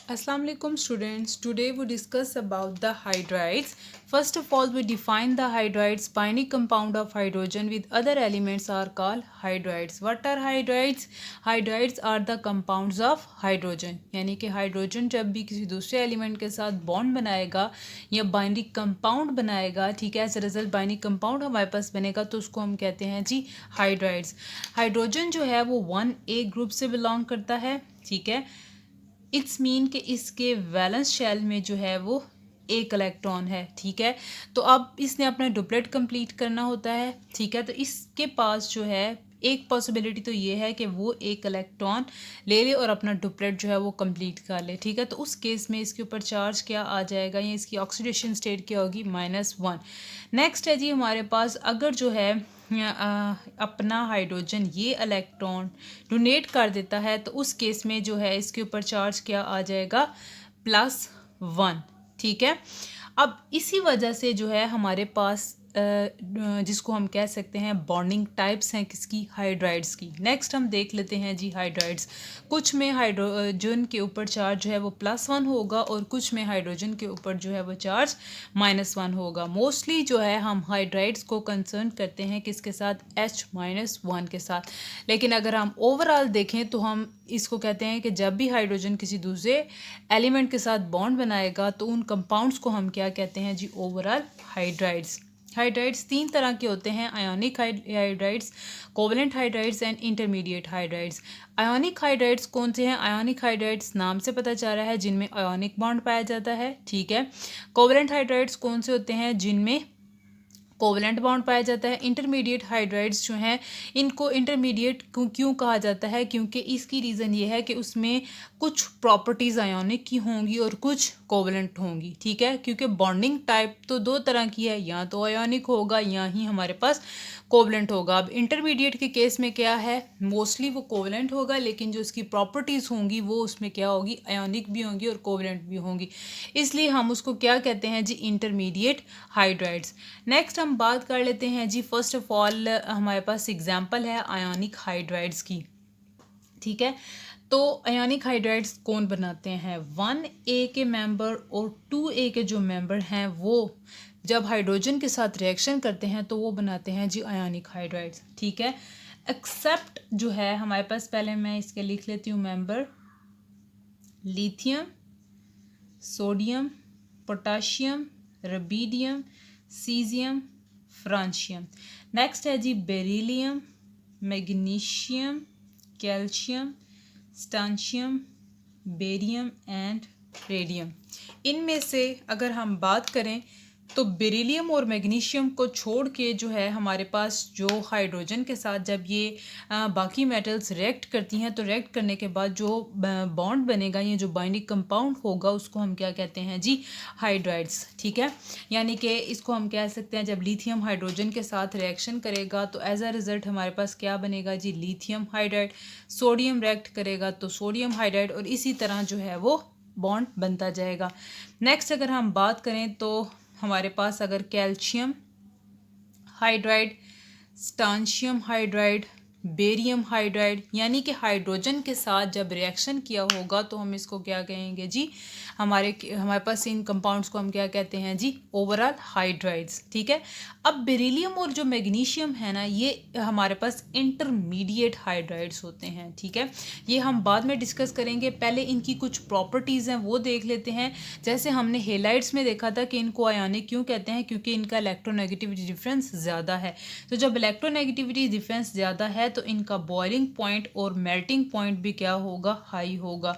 Assalamu alaikum students. Today we discuss about the hydrides. First of all, we define the hydrides. Binary compound of hydrogen with other elements are called hydrides. What are hydrides? Hydrides are the compounds of hydrogen. यानी कि hydrogen जब भी किसी दूसरे element के साथ bond बनाएगा या बाइनरी कंपाउंड बनाएगा, ठीक है, as a result binary compound हमारे पास बनेगा तो उसको हम कहते हैं जी हाइड्राइड्स। हाइड्रोजन जो है वो 1A ग्रुप से बिलोंग करता है, ठीक है। इट्स मीन कि इसके वैलेंस शेल में जो है वो एक इलेक्ट्रॉन है, ठीक है। तो अब इसने अपना डुप्लेट कंप्लीट करना होता है, ठीक है। तो इसके पास जो है एक पॉसिबिलिटी तो ये है कि वो एक इलेक्ट्रॉन ले ले और अपना डुप्लेट जो है वो कंप्लीट कर ले, ठीक है। तो उस केस में इसके ऊपर चार्ज क्या आ जाएगा या इसकी ऑक्सीडेशन स्टेट क्या होगी, -1। नेक्स्ट है जी हमारे पास अगर जो है अपना हाइड्रोजन ये इलेक्ट्रॉन डोनेट कर देता है तो उस केस में जो है इसके ऊपर चार्ज क्या आ जाएगा, +1, ठीक है। अब इसी वजह से जो है हमारे पास जिसको हम कह सकते हैं बॉन्डिंग टाइप्स हैं किसकी, हाइड्राइड्स की। नेक्स्ट हम देख लेते हैं जी हाइड्राइड्स। कुछ में हाइड्रोजन के ऊपर चार्ज जो है वो +1 होगा और कुछ में हाइड्रोजन के ऊपर जो है वो चार्ज -1 होगा। मोस्टली जो है हम हाइड्राइड्स को कंसर्न करते हैं किसके साथ, H-1 के साथ। लेकिन अगर हम ओवरऑल देखें तो हम इसको कहते हैं कि जब भी हाइड्रोजन किसी दूसरे एलिमेंट के साथ बॉन्ड बनाएगा तो उन कंपाउंड्स को हम क्या कहते हैं जी, ओवरऑल हाइड्राइड्स। हाइड्राइड्स 3 तरह के होते हैं, ionic hydrides, covalent hydrides and intermediate hydrides. Ionic hydrides कौन से हैं? आयोनिक हाइड्राइड्स नाम से पता चल रहा है जिनमें आयोनिक बॉन्ड पाया जाता है, ठीक है। कोवलेंट हाइड्राइड्स कौन से होते हैं? जिनमें कोवलेंट बॉन्ड पाया जाता है। इंटरमीडिएट हाइड्राइड्स जो हैं इनको इंटरमीडिएट क्यों कहा जाता है? क्योंकि इसकी रीज़न ये है कि उसमें कुछ प्रॉपर्टीज़ आयोनिक की होंगी और कुछ कोवलेंट होंगी, ठीक है। क्योंकि बॉन्डिंग टाइप तो 2 तरह की है, या तो आयोनिक होगा या ही हमारे पास कोवलेंट होगा। अब इंटरमीडिएट के केस में क्या है, मोस्टली वो कोवलेंट होगा लेकिन जो उसकी प्रॉपर्टीज़ होंगी वो उसमें क्या होगी, आयोनिक भी होंगी और कोवलेंट भी होंगी, इसलिए हम उसको क्या कहते हैं जी, इंटरमीडिएट हाइड्राइड्स। नेक्स्ट हम बात कर लेते हैं जी, फर्स्ट ऑफ ऑल हमारे पास एग्जांपल है आयोनिक हाइड्राइड्स की, ठीक है। तो आयोनिक हाइड्राइड्स कौन बनाते हैं? 1A के मेंबर और 2A के जो मेंबर हैं वो जब हाइड्रोजन के साथ रिएक्शन करते हैं तो वो बनाते हैं जी आयोनिक हाइड्राइड्स, ठीक है। एक्सेप्ट जो है हमारे पास, पहले मैं इसके लिख लेती हूँ member, lithium, sodium, potassium, rubidium, caesium, francium. Next है जी beryllium, magnesium, calcium, strontium, barium and radium. इनमें से अगर हम बात करें तो बेरिलियम और मैग्नीशियम को छोड़ के जो है हमारे पास जो हाइड्रोजन के साथ जब ये बाकी मेटल्स रिएक्ट करती हैं तो रिएक्ट करने के बाद जो बॉन्ड बनेगा, ये जो बाइंडिंग कंपाउंड होगा उसको हम क्या कहते हैं जी, हाइड्राइड्स, ठीक है। यानी कि इसको हम कह सकते हैं जब लिथियम हाइड्रोजन के साथ रिएक्शन करेगा तो एज अ रिजल्ट हमारे पास क्या बनेगा जी, लिथियम हाइड्राइड। सोडियम रिएक्ट करेगा तो सोडियम हाइड्राइड और इसी तरह जो है वो बॉन्ड बनता जाएगा। नेक्स्ट अगर हम बात करें तो हमारे पास अगर calcium hydride, strontium hydride, barium hydride, यानी कि हाइड्रोजन के साथ जब रिएक्शन किया होगा तो हम इसको क्या कहेंगे जी, हमारे पास इन कंपाउंड्स को हम क्या कहते हैं जी, ओवरऑल हाइड्राइड्स, ठीक है। अब बेरिलियम और जो मैग्नीशियम है ना, ये हमारे पास इंटरमीडिएट हाइड्राइड्स होते हैं, ठीक है। ये हम बाद में डिस्कस करेंगे, पहले इनकी कुछ प्रॉपर्टीज़ हैं वो देख लेते हैं। जैसे हमने हेलाइड्स में देखा था कि इनको आयोनिक क्यों कहते हैं, क्योंकि इनका इलेक्ट्रोनेगेटिविटी डिफरेंस ज़्यादा है। तो जब इलेक्ट्रोनेगेटिविटी डिफरेंस ज़्यादा है तो इनका बॉइलिंग पॉइंट और मेल्टिंग पॉइंट भी क्या होगा, हाई होगा।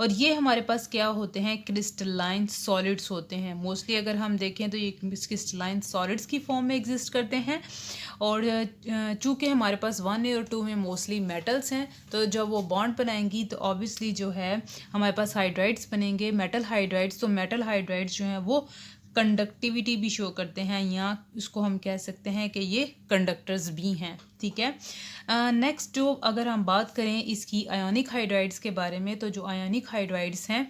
और ये हमारे पास क्या होते हैं, क्रिस्टलाइन सॉलिड्स होते हैं। मोस्टली अगर हम देखें तो ये क्रिस्टलाइन सॉलिड्स की फॉर्म में एग्जिस्ट करते हैं। और चूँकि हमारे पास 1A और 2 में मोस्टली मेटल्स हैं तो जब वो बॉन्ड बनाएंगी तो ऑब्वियसली जो है हमारे पास हाइड्राइड्स बनेंगे, मेटल हाइड्राइड्स। तो मेटल हाइड्राइड्स जो हैं वो कंडक्टिविटी भी शो करते हैं, या इसको हम कह सकते हैं कि ये कंडक्टर्स भी हैं, ठीक है। नेक्स्ट जो अगर हम बात करें इसकी आयोनिक हाइड्राइड्स के बारे में, तो जो आयोनिक हाइड्राइड्स हैं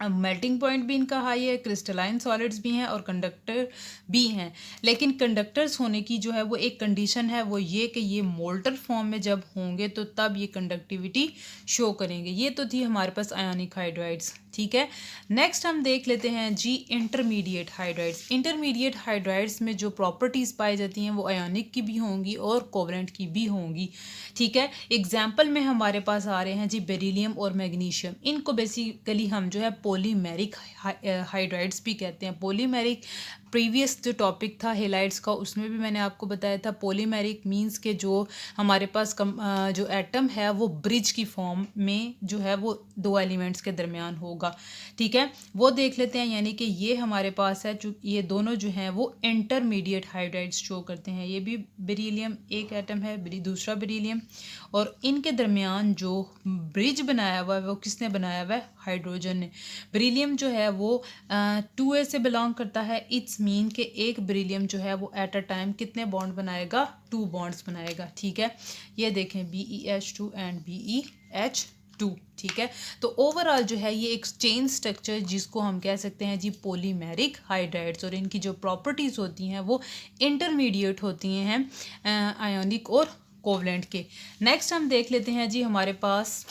मेल्टिंग पॉइंट भी इनका हाई है, क्रिस्टलाइन सॉलिड्स भी हैं और कंडक्टर भी हैं। लेकिन कंडक्टर्स होने की जो है वो एक कंडीशन है, वो ये कि ये मोल्टर फॉर्म में जब होंगे तो तब ये कंडक्टिविटी शो करेंगे। ये तो थी हमारे पास आयोनिक हाइड्राइड्स, ठीक है। नेक्स्ट हम देख लेते हैं जी इंटरमीडिएट हाइड्राइड्स। इंटरमीडिएट हाइड्राइड्स में जो प्रॉपर्टीज़ पाई जाती हैं वो आयोनिक की भी होंगी और कोवलेंट की भी होंगी, ठीक है। एग्जाम्पल में हमारे पास आ रहे हैं जी बेरिलियम और मैग्नीशियम। इनको बेसिकली हम जो है पॉलीमेरिक हाइड्राइड्स भी कहते हैं। पॉलीमेरिक प्रीवियस जो टॉपिक था हेलाइड्स का उसमें भी मैंने आपको बताया था। पॉलीमेरिक मींस के जो हमारे पास जो एटम है वो ब्रिज की फॉर्म में जो है वो दो एलिमेंट्स के दरमियान होगा, ठीक है। वो देख लेते हैं, यानी कि ये हमारे पास है जो ये दोनों जो हैं वो इंटरमीडिएट हाइड्राइड्स शो करते हैं। ये भी बेरिलियम एक एटम है, दूसरा बेरिलियम, और इनके दरमियान जो ब्रिज बनाया हुआ है वो किसने बनाया हुआ है? हाइड्रोजन ने। बेरिलियम जो है वो 2a से बिलोंग करता है। इट्स मीन के एक बेरिलियम जो है वो एट अ टाइम कितने बॉन्ड बनाएगा? 2 बॉन्ड्स बनाएगा, ठीक है। ये देखें BeH2 एंड BeH2, ठीक है। तो ओवरऑल जो है ये एक चेन स्ट्रक्चर जिसको हम कह सकते हैं जी पॉलीमेरिक हाइड्राइड्स, और इनकी जो प्रॉपर्टीज़ होती हैं वो इंटरमीडिएट होती हैं आयोनिक और कोवलेंट के। नेक्स्ट हम देख लेते हैं जी हमारे पास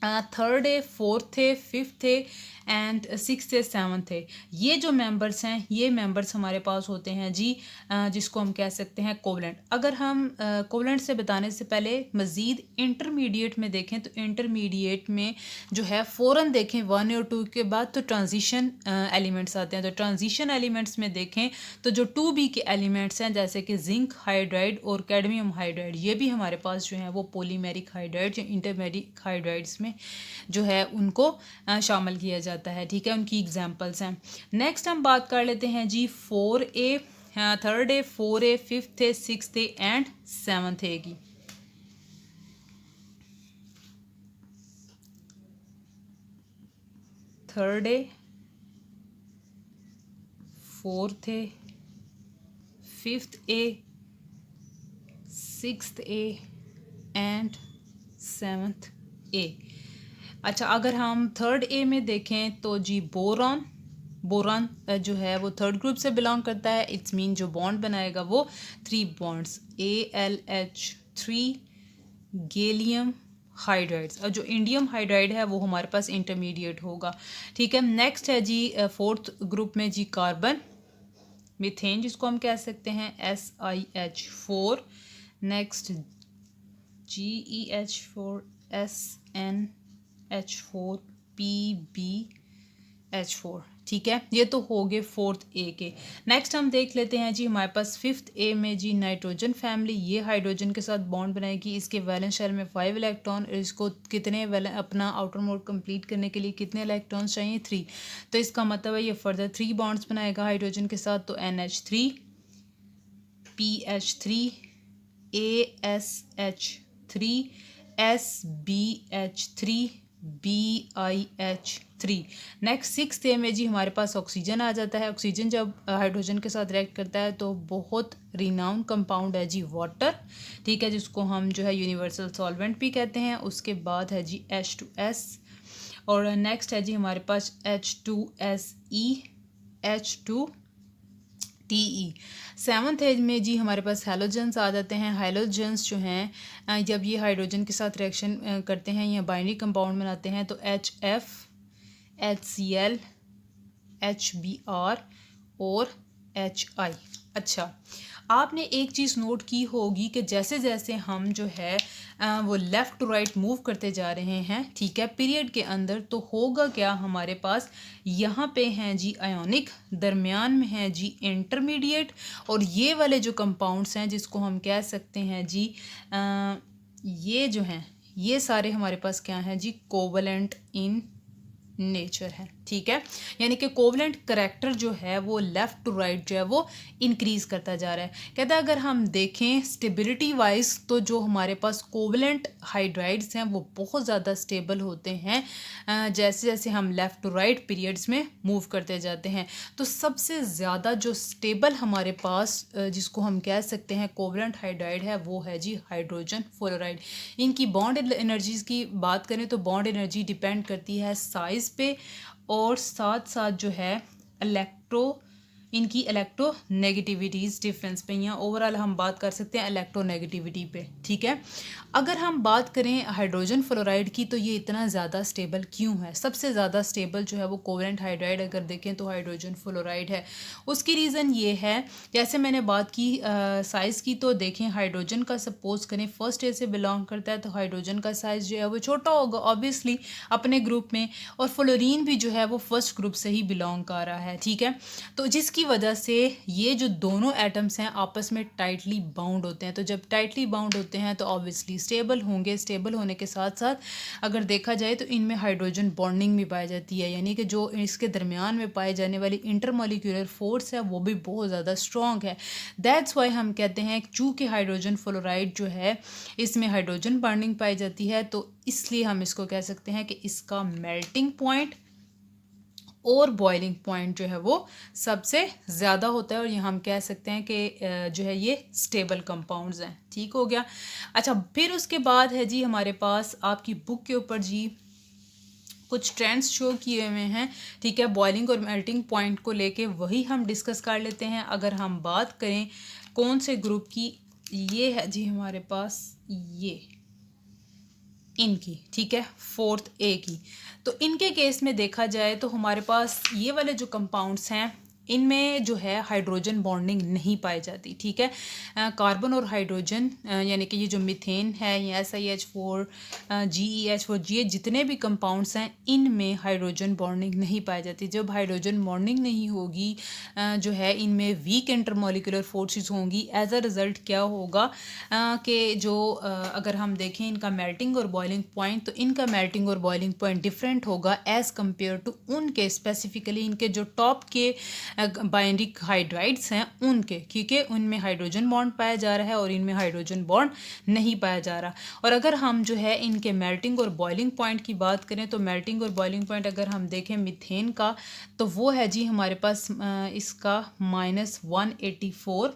थर्ड है, फोर्थ है, फिफ्थ है एंड सिक्स्थ है, सेवन्थ है। ये जो मेंबर्स हैं ये मेंबर्स हमारे पास होते हैं जी जिसको हम कह सकते हैं कोवलेंट। अगर हम कोवलेंट से बताने से पहले मज़ीद इंटरमीडिएट में देखें तो इंटरमीडिएट में जो है फ़ौरन देखें 1 और 2 के बाद तो ट्रांजिशन एलिमेंट्स आते हैं। तो ट्रांजिशन एलिमेंट्स में देखें तो जो 2b के एलिमेंट्स हैं जैसे कि जिंक हाइड्राइड और कैडमियम हाइड्राइड, ये भी हमारे पास जो हैं वो पॉलीमेरिक हाइड्राइड या इंटरमेरिक हाइड्राइड्स में जो है उनको शामिल किया जाता है, ठीक है। उनकी एग्जांपल्स हैं। नेक्स्ट हम बात कर लेते हैं जी 4a, third A, 4a, fifth A, sixth A and seventh A की। Third A, fourth A, fifth A, sixth A and seventh A. अच्छा, अगर हम थर्ड ए में देखें तो जी बोरॉन जो है वो थर्ड ग्रुप से बिलोंग करता है। इट्स मीन जो बॉन्ड बनाएगा वो 3 बॉन्ड्स AlH3 गैलियम हाइड्राइड्स, और जो इंडियम हाइड्राइड है वो हमारे पास इंटरमीडिएट होगा, ठीक है। नेक्स्ट है जी फोर्थ ग्रुप में जी कार्बन मीथेन जिसको हम कह सकते हैं SiH4। Next GeH4 SnH4 PbH4, ठीक है। ये तो हो गए फोर्थ ए के। नेक्स्ट हम देख लेते हैं जी हमारे पास फिफ्थ ए में जी नाइट्रोजन फैमिली, ये हाइड्रोजन के साथ बॉन्ड बनाएगी। इसके वैलेंस शेल में 5 इलेक्ट्रॉन, इसको कितने अपना आउटर मोड कंप्लीट करने के लिए कितने इलेक्ट्रॉन्स चाहिए? 3। तो इसका मतलब है ये फर्दर 3 बॉन्ड्स बनाएगा हाइड्रोजन के साथ। तो NH3 PH3 ASH3 SbH3 BiH3। Next sixth ए में जी हमारे पास ऑक्सीजन आ जाता है। ऑक्सीजन जब हाइड्रोजन के साथ रिएक्ट करता है तो बहुत रिनाउंड कंपाउंड है जी वाटर, ठीक है, जिसको हम जो है यूनिवर्सल सॉल्वेंट भी कहते हैं। उसके बाद है जी H2S, और नेक्स्ट है जी हमारे पास H2SE H2TE। सेवन्थ एज में जी हमारे पास हैलोजेंस आ जाते हैं। हैलोजेंस जो हैं जब ये हाइड्रोजन के साथ रिएक्शन करते हैं या बाइनरी कंपाउंड बनाते हैं तो HF HCl HBr और HI। अच्छा, आपने एक चीज़ नोट की होगी कि जैसे जैसे हम जो है वो लेफ़्ट टू राइट मूव करते जा रहे हैं, ठीक है, पीरियड के अंदर, तो होगा क्या हमारे पास यहाँ पे हैं जी आयोनिक, दरमियान में है जी इंटरमीडिएट, और ये वाले जो कंपाउंड्स हैं जिसको हम कह सकते हैं जी ये जो हैं ये सारे हमारे पास क्या हैं जी कोवलेंट इन नेचर है, ठीक है। यानी कि कोवलेंट करैक्टर जो है वो लेफ़्ट टू राइट जो है वो इंक्रीज़ करता जा रहा है। कहता है अगर हम देखें स्टेबिलिटी वाइज तो जो हमारे पास कोवलेंट हाइड्राइड्स हैं वो बहुत ज़्यादा स्टेबल होते हैं जैसे जैसे हम लेफ़्ट टू राइट पीरियड्स में मूव करते जाते हैं। तो सबसे ज़्यादा जो स्टेबल हमारे पास जिसको हम कह सकते हैं कोवलेंट हाइड्राइड है वो है जी हाइड्रोजन फ्लोराइड। इनकी बॉन्ड एनर्जीज़ की बात करें तो बॉन्ड एनर्जी डिपेंड करती है साइज़ पे और साथ साथ जो है इनकी इलेक्ट्रोनेगेटिविटीज़ डिफरेंस पे, या ओवरऑल हम बात कर सकते हैं इलेक्ट्रोनेगेटिविटी पे, ठीक है। अगर हम बात करें हाइड्रोजन फ्लोराइड की तो ये इतना ज़्यादा स्टेबल क्यों है? सबसे ज़्यादा स्टेबल जो है वो कोवेलेंट हाइड्राइड अगर देखें तो हाइड्रोजन फ्लोराइड है। उसकी रीज़न ये है, जैसे मैंने बात की साइज़ की, तो देखें हाइड्रोजन का सपोज करें फर्स्ट ए से बिलोंग करता है तो हाइड्रोजन का साइज़ जो है वो छोटा होगा ऑब्वियसली अपने ग्रुप में, और फ्लोरीन भी जो है वो फर्स्ट ग्रुप से ही बिलोंग कर रहा है, ठीक है। तो जिसकी वजह से ये जो दोनों एटम्स हैं आपस में टाइटली बाउंड होते हैं। तो जब टाइटली बाउंड होते हैं तो ऑब्वियसली स्टेबल होंगे। स्टेबल होने के साथ साथ अगर देखा जाए तो इनमें हाइड्रोजन बॉन्डिंग भी पाई जाती है, यानी कि जो इसके दरमियान में पाई जाने वाली इंटरमोलिक्यूलर फोर्स है वो भी बहुत ज़्यादा स्ट्रॉन्ग है। दैट्स वाई हम कहते हैं चूँकि हाइड्रोजन फ्लोराइड जो है इसमें हाइड्रोजन बॉन्डिंग पाई जाती है, तो इसलिए हम इसको कह सकते हैं कि इसका मेल्टिंग पॉइंट और बॉइलिंग पॉइंट जो है वो सबसे ज़्यादा होता है, और ये हम कह सकते हैं कि जो है ये स्टेबल कंपाउंड्स हैं, ठीक हो गया। अच्छा, फिर उसके बाद है जी हमारे पास आपकी बुक के ऊपर जी कुछ ट्रेंड्स शो किए हुए हैं, ठीक है, बॉइलिंग और मेल्टिंग पॉइंट को लेके, वही हम डिस्कस कर लेते हैं। अगर हम बात करें कौन से ग्रुप की, ये है जी हमारे पास ये इनकी, ठीक है, फोर्थ ए की। तो इनके केस में देखा जाए तो हमारे पास ये वाले जो कंपाउंड्स हैं इनमें जो है हाइड्रोजन बॉन्डिंग नहीं पाई जाती, ठीक है। कार्बन और हाइड्रोजन यानी कि ये जो मीथेन है या SiH4 GeH4 ये जितने भी कंपाउंड्स हैं इनमें हाइड्रोजन बॉन्डिंग नहीं पाई जाती। जब हाइड्रोजन बॉन्डिंग नहीं होगी जो है इनमें वीक इंटरमोलिकुलर फोर्सेस होंगी। एज अ रिज़ल्ट क्या होगा कि जो अगर हम देखें इनका मेल्टिंग और बॉइलिंग पॉइंट, तो इनका मेल्टिंग और बॉइलिंग पॉइंट डिफरेंट होगा एज़ कम्पेयर टू उनके स्पेसिफिकली इनके जो टॉप के बाइंडिंग हाइड्राइड्स हैं उनके, क्योंकि उनमें हाइड्रोजन बॉन्ड पाया जा रहा है और इनमें हाइड्रोजन बॉन्ड नहीं पाया जा रहा। और अगर हम जो है इनके मेल्टिंग और बॉइलिंग पॉइंट की बात करें तो मेल्टिंग और बॉइलिंग पॉइंट अगर हम देखें मीथेन का तो वो है जी हमारे पास इसका -184,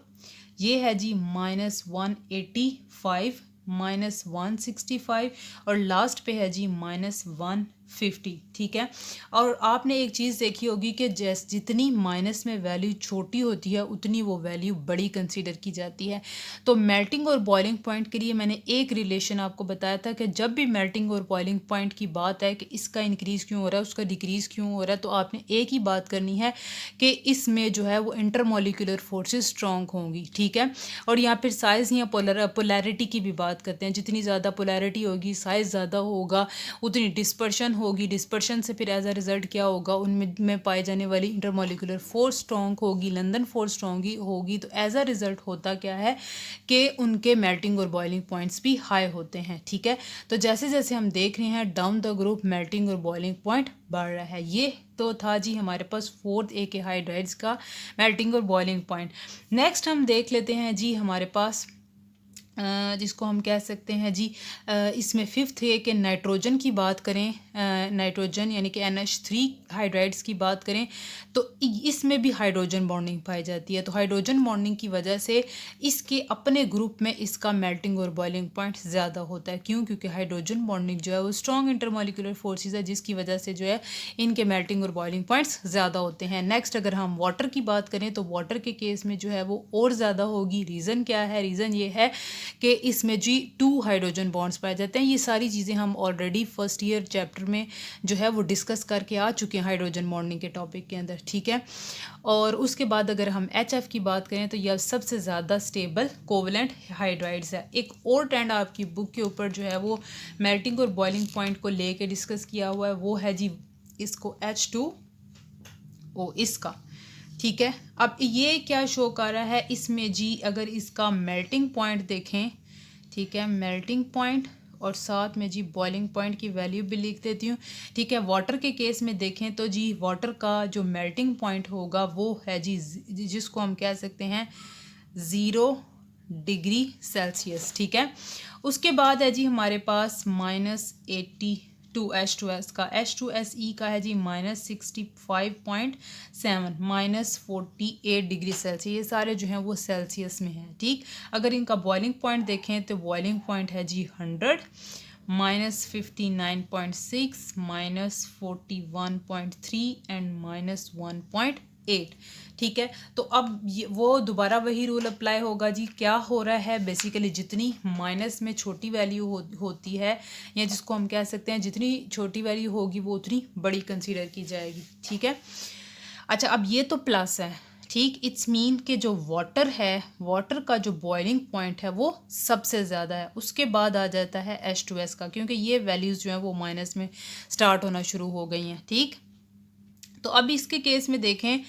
ये है जी -185, -165 और लास्ट पे है जी -150, ठीक है। और आपने एक चीज़ देखी होगी कि जितनी माइनस में वैल्यू छोटी होती है उतनी वो वैल्यू बड़ी कंसीडर की जाती है। तो मेल्टिंग और बॉइलिंग पॉइंट के लिए मैंने एक रिलेशन आपको बताया था कि जब भी मेल्टिंग और बॉइलिंग पॉइंट की बात है कि इसका इंक्रीज़ क्यों हो रहा है उसका डिक्रीज़ क्यों हो रहा है, तो आपने एक ही बात करनी है कि इसमें जो है वो इंटरमोलिकुलर फोर्सेस स्ट्रॉन्ग होंगी, ठीक है। और यहाँ फिर साइज़ या पोलैरिटी की भी बात करते हैं। जितनी ज़्यादा पोलैरिटी होगी साइज़ ज़्यादा होगा उतनी डिस्पर्शन होगी। डिस्पर्शन से फिर एज अ रिज़ल्ट क्या होगा, उनमें पाई जाने वाली इंटरमोलिकुलर फोर्स स्ट्रॉन्ग होगी, लंदन फोर्स स्ट्रॉन्ग होगी। तो एज अ रिज़ल्ट होता क्या है कि उनके मेल्टिंग और बॉइलिंग पॉइंट्स भी हाई होते हैं, ठीक है। तो जैसे जैसे हम देख रहे हैं डाउन द ग्रुप मेल्टिंग और बॉइलिंग पॉइंट बढ़ रहा है। ये तो था जी हमारे पास फोर्थ ए के हाइड्राइड्स का मेल्टिंग और बॉइलिंग पॉइंट। नेक्स्ट हम देख लेते हैं जी हमारे पास जिसको हम कह सकते हैं जी इसमें फिफ्थ है कि नाइट्रोजन की बात करें, नाइट्रोजन यानी कि NH3 हाइड्राइड्स की बात करें तो इसमें भी हाइड्रोजन बॉन्डिंग पाई जाती है। तो हाइड्रोजन बॉन्डिंग की वजह से इसके अपने ग्रुप में इसका मेल्टिंग और बॉइलिंग पॉइंट ज़्यादा होता है। क्यों? क्योंकि हाइड्रोजन बॉन्डिंग जो है वो स्ट्रॉन्ग इंटरमोलिकुलर फोर्सेस है जिसकी वजह से जो है इनके मेल्टिंग और बॉइलिंग पॉइंट्स ज़्यादा होते हैं। नेक्स्ट अगर हम वाटर की बात करें तो वाटर के केस में जो है वो और ज़्यादा होगी। रीज़न क्या है? रीज़न ये है कि इसमें जी 2 हाइड्रोजन बॉन्ड्स पाए जाते हैं। ये सारी चीज़ें हम ऑलरेडी फर्स्ट ईयर चैप्टर में जो है वो डिस्कस करके आ चुके हैं हाइड्रोजन बॉन्डिंग के टॉपिक के अंदर, ठीक है। और उसके बाद अगर हम HF की बात करें तो यह सबसे ज़्यादा स्टेबल कोवलेंट हाइड्राइड्स है। एक और ट्रेंड आपकी बुक के ऊपर जो है वो मेल्टिंग और बॉइलिंग पॉइंट को लेके डिस्कस किया हुआ है, वो है जी इसको H2O इसका, ठीक है। अब ये क्या शो कर रहा है इसमें जी, अगर इसका मेल्टिंग पॉइंट देखें, ठीक है, मेल्टिंग पॉइंट और साथ में जी बॉइलिंग पॉइंट की वैल्यू भी लिख देती हूँ, ठीक है। वाटर के केस में देखें तो जी वाटर का जो मेल्टिंग पॉइंट होगा वो है जी जिसको हम कह सकते हैं 0 डिग्री सेल्सियस, ठीक है। उसके बाद है जी हमारे पास -82 H2S का, H2SE का है जी -65.7 -48 डिग्री सेल्सियस। ये सारे जो हैं वो सेल्सियस में हैं, ठीक। अगर इनका बॉइलिंग पॉइंट देखें तो बॉइलिंग पॉइंट है जी 100 -59.6 -41.3 एंड -1.8 8। ठीक है, तो अब वो दोबारा वही रूल अप्लाई होगा जी। क्या हो रहा है, बेसिकली जितनी माइनस में छोटी वैल्यू होती है, या जिसको हम कह सकते हैं जितनी छोटी वैल्यू होगी वो उतनी बड़ी कंसीडर की जाएगी। ठीक है, अच्छा अब ये तो प्लस है, ठीक, इट्स मीन कि जो वाटर है, वाटर का जो बॉइलिंग पॉइंट है वो सबसे ज़्यादा है, उसके बाद आ जाता है H2S का, क्योंकि ये वैल्यूज़ जो हैं वो माइनस में स्टार्ट होना शुरू हो गई हैं। ठीक, तो अब इसके केस में देखें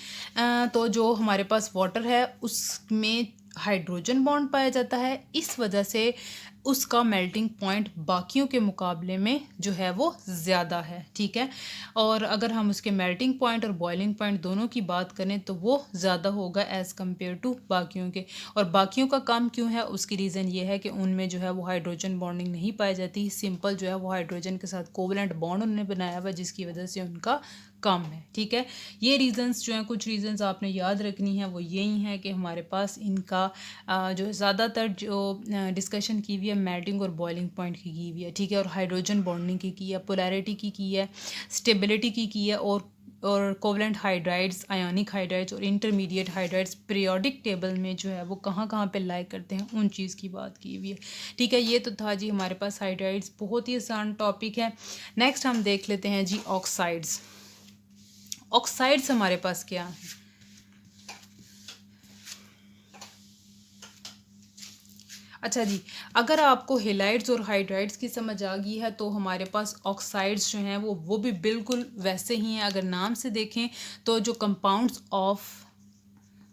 तो जो हमारे पास वाटर है उसमें हाइड्रोजन बॉन्ड पाया जाता है, इस वजह से उसका मेल्टिंग पॉइंट बाकियों के मुकाबले में जो है वो ज़्यादा है। ठीक है, और अगर हम उसके मेल्टिंग पॉइंट और बॉइलिंग पॉइंट दोनों की बात करें तो वो ज़्यादा होगा एज़ कम्पेयर टू बाकियों के। और बाकियों का कम क्यों है, उसकी रीज़न ये है कि उनमें जो है वो हाइड्रोजन बॉन्डिंग नहीं पाई जाती, सिंपल जो है वो हाइड्रोजन के साथ कोवलेंट बॉन्ड उन्होंने बनाया हुआ, जिसकी वजह से उनका कम है। ठीक है, ये रीज़न्स जो हैं, कुछ रीज़न्स आपने याद रखनी है, वो यही है कि हमारे पास इनका जो ज़्यादातर जो डिस्कशन की हुई है मेल्टिंग और बॉइलिंग पॉइंट की हुई है। ठीक है, और हाइड्रोजन बॉन्डिंग की है, पोलैरिटी की है, स्टेबिलिटी की है, और कोवलेंट हाइड्राइड्स, आयोनिक हाइड्राइड्स और इंटरमीडिएट हाइड्राइड्स पीरियोडिक टेबल में जो है वो कहाँ कहाँ पे लाई करते हैं, उन चीज़ की बात की हुई है। ठीक है, ये तो था जी हमारे पास हाइड्राइड्स, बहुत ही आसान टॉपिक है। नेक्स्ट हम देख लेते हैं जी ऑक्साइड्स। ऑक्साइड्स हमारे पास क्या है, अच्छा जी, अगर आपको हेलाइड्स और हाइड्राइड्स की समझ आ गई है तो हमारे पास ऑक्साइड्स जो हैं वो भी बिल्कुल वैसे ही हैं। अगर नाम से देखें तो जो कंपाउंड्स ऑफ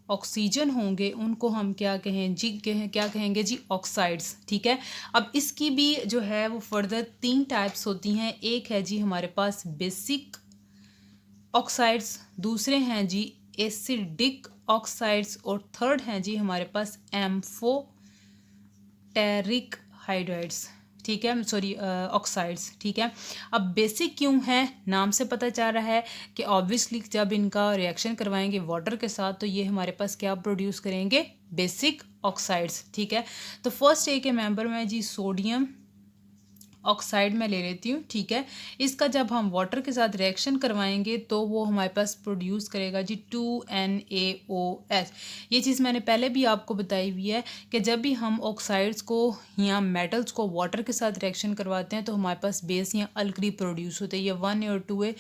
ऑक्सीजन होंगे उनको हम क्या कहें जी, क्या कहेंगे जी, ऑक्साइड्स। ठीक है, अब इसकी भी जो है वो फर्दर 3 टाइप्स होती हैं। एक है जी हमारे पास बेसिक ऑक्साइड्स, दूसरे हैं जी एसिडिक ऑक्साइड्स, और थर्ड हैं जी हमारे पास एम्फोटेरिक हाइड्राइड्स। ठीक है, सॉरी ऑक्साइड्स। ठीक है, अब बेसिक क्यों है, नाम से पता चल रहा है कि ऑब्वियसली जब इनका रिएक्शन करवाएंगे वाटर के साथ तो ये हमारे पास क्या प्रोड्यूस करेंगे, बेसिक ऑक्साइड्स। ठीक है, तो फर्स्ट एक मेंबर में जी सोडियम ऑक्साइड में ले लेती हूँ। ठीक है, इसका जब हम वाटर के साथ रिएक्शन करवाएंगे तो वो हमारे पास प्रोड्यूस करेगा जी 2NaOH। ये चीज़ मैंने पहले भी आपको बताई हुई है कि जब भी हम ऑक्साइड्स को या मेटल्स को वाटर के साथ रिएक्शन करवाते हैं तो हमारे पास बेस या अल्कली प्रोड्यूस होते हैं। ये 1A और 2A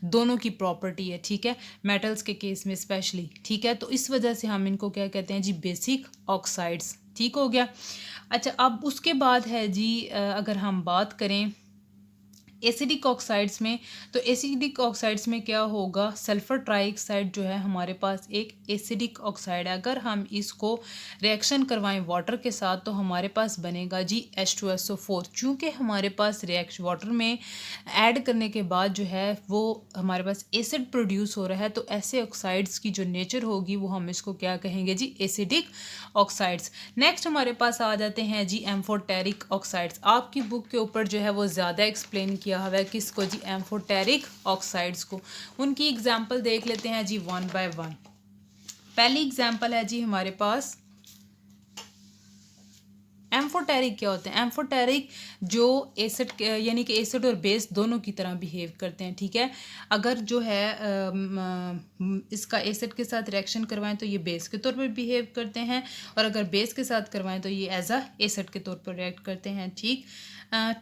दोनों की प्रॉपर्टी है। ठीक है, मेटल्स के केस में स्पेशली। ठीक है, तो इस वजह से हम इनको क्या कहते हैं जी, बेसिक ऑक्साइड्स। ठीक हो गया, अच्छा अब उसके बाद है जी अगर हम बात करें एसिडिक ऑक्साइड्स में, तो एसिडिक ऑक्साइड्स में क्या होगा, सल्फर ट्राइऑक्साइड जो है हमारे पास एक एसिडिक ऑक्साइड है। अगर हम इसको रिएक्शन करवाएं वाटर के साथ तो हमारे पास बनेगा जी H2SO4। चूँकि हमारे पास रिएक्शन वाटर में ऐड करने के बाद जो है वो हमारे पास एसिड प्रोड्यूस हो रहा है, तो ऐसे ऑक्साइड्स की जो नेचर होगी वो हम इसको क्या कहेंगे जी, एसिडिक ऑक्साइड्स। नेक्स्ट हमारे पास आ जाते हैं जी एम्फोटेरिक ऑक्साइड्स। आपकी बुक के ऊपर जो है वो ज़्यादा एक्सप्लेन किया हुआ है किसको जी, एम्फोटेरिक ऑक्साइड्स को। उनकी एग्जांपल देख लेते हैं जी 1 बाय 1। पहली एग्जांपल है जी हमारे पास एम्फोटेरिक। क्या होते हैं एम्फोटेरिक, जो एसिड यानी कि एसिड और बेस दोनों की तरह बिहेव करते हैं। ठीक है, अगर जो है इसका एसिड के साथ रिएक्शन करवाएं तो ये बेस के तौर पर बिहेव करते हैं, और अगर बेस के साथ करवाएं तो ये एज अ एसिड के तौर पर रिएक्ट करते हैं। ठीक,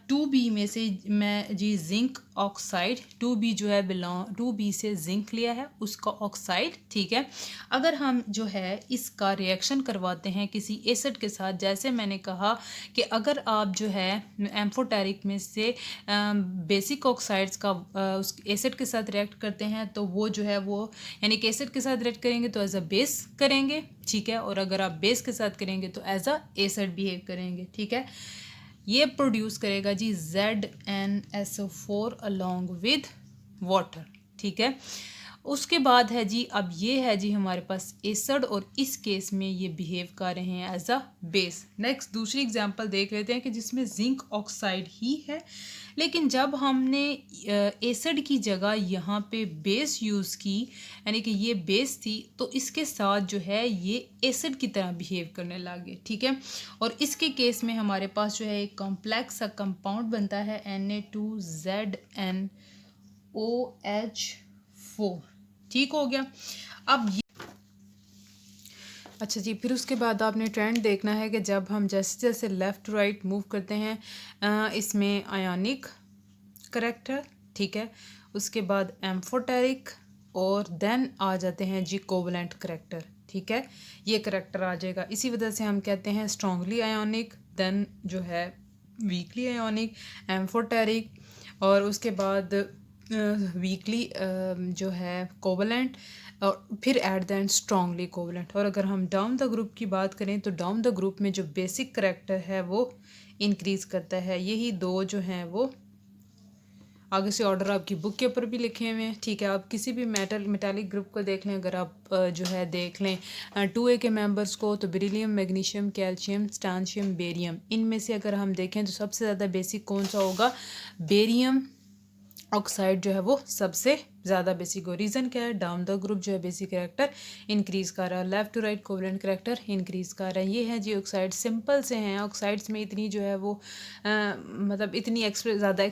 2B में से मैं जी जिंक ऑक्साइड, 2B जो है बिलोंग 2B से जिंक लिया है उसका ऑक्साइड। ठीक है, अगर हम जो है इसका रिएक्शन करवाते हैं किसी एसिड के साथ, जैसे मैंने कहा कि अगर आप जो है एम्फोटेरिक में से बेसिक ऑक्साइड्स का उस एसिड के साथ रिएक्ट करते हैं तो वो जो है वो यानी कि एसिड के साथ रिएक्ट करेंगे तो एज अ बेस करेंगे। ठीक है, और अगर आप बेस के साथ करेंगे तो एज अ एसिड बिहेव करेंगे। ठीक है, ये प्रोड्यूस करेगा जी ZnSO4 अलॉन्ग विद वाटर। ठीक है, उसके बाद है जी, अब ये है जी हमारे पास एसिड, और इस केस में ये बिहेव कर रहे हैं एज अ बेस। नेक्स्ट दूसरी एग्जांपल देख लेते हैं कि जिसमें जिंक ऑक्साइड ही है, लेकिन जब हमने एसिड की जगह यहाँ पे बेस यूज़ की, यानी कि ये बेस थी, तो इसके साथ जो है ये एसिड की तरह बिहेव करने लगे। ठीक है, और इसके केस में हमारे पास जो है एक कॉम्प्लेक्स सा कंपाउंड बनता है Na2ZnOH4। ठीक हो गया। अब अच्छा जी, फिर उसके बाद आपने ट्रेंड देखना है कि जब हम जैसे जैसे लेफ़्ट राइट मूव करते हैं इसमें आयोनिक करैक्टर, ठीक है, उसके बाद एम्फोटेरिक और देन आ जाते हैं जी कोवलेंट करैक्टर, ठीक है, ये करैक्टर आ जाएगा। इसी वजह से हम कहते हैं स्ट्रॉन्गली आयोनिक, देन जो है वीकली आयोनिक, एम्फोटेरिक और उसके बाद वीकली जो है कोवलेंट और फिर at the end strongly covalent. और अगर हम डाउन द ग्रुप की बात करें तो डाउन द ग्रुप में जो बेसिक करैक्टर है वो इंक्रीज़ करता है। यही दो जो हैं वो आगे से ऑर्डर आपकी बुक के ऊपर भी लिखे हुए हैं, ठीक है। आप किसी भी मेटालिक ग्रुप को देख लें, अगर आप जो है देख लें 2A के मेंबर्स को, तो beryllium, magnesium, calcium, strontium, barium, इनमें से अगर हम देखें तो सबसे ज़्यादा बेसिक कौन सा होगा? बेरियम ऑक्साइड जो है वो सबसे ज़्यादा बेसिक हो। रीज़न क्या है? डाउन द ग्रुप जो है बेसिक करैक्टर इंक्रीज़ कर रहा है, left to right covalent character increase कर रहा है। ये है जी ऑक्साइड, सिंपल से हैं। ऑक्साइड्स में इतनी जो है वो मतलब इतनी ज़्यादा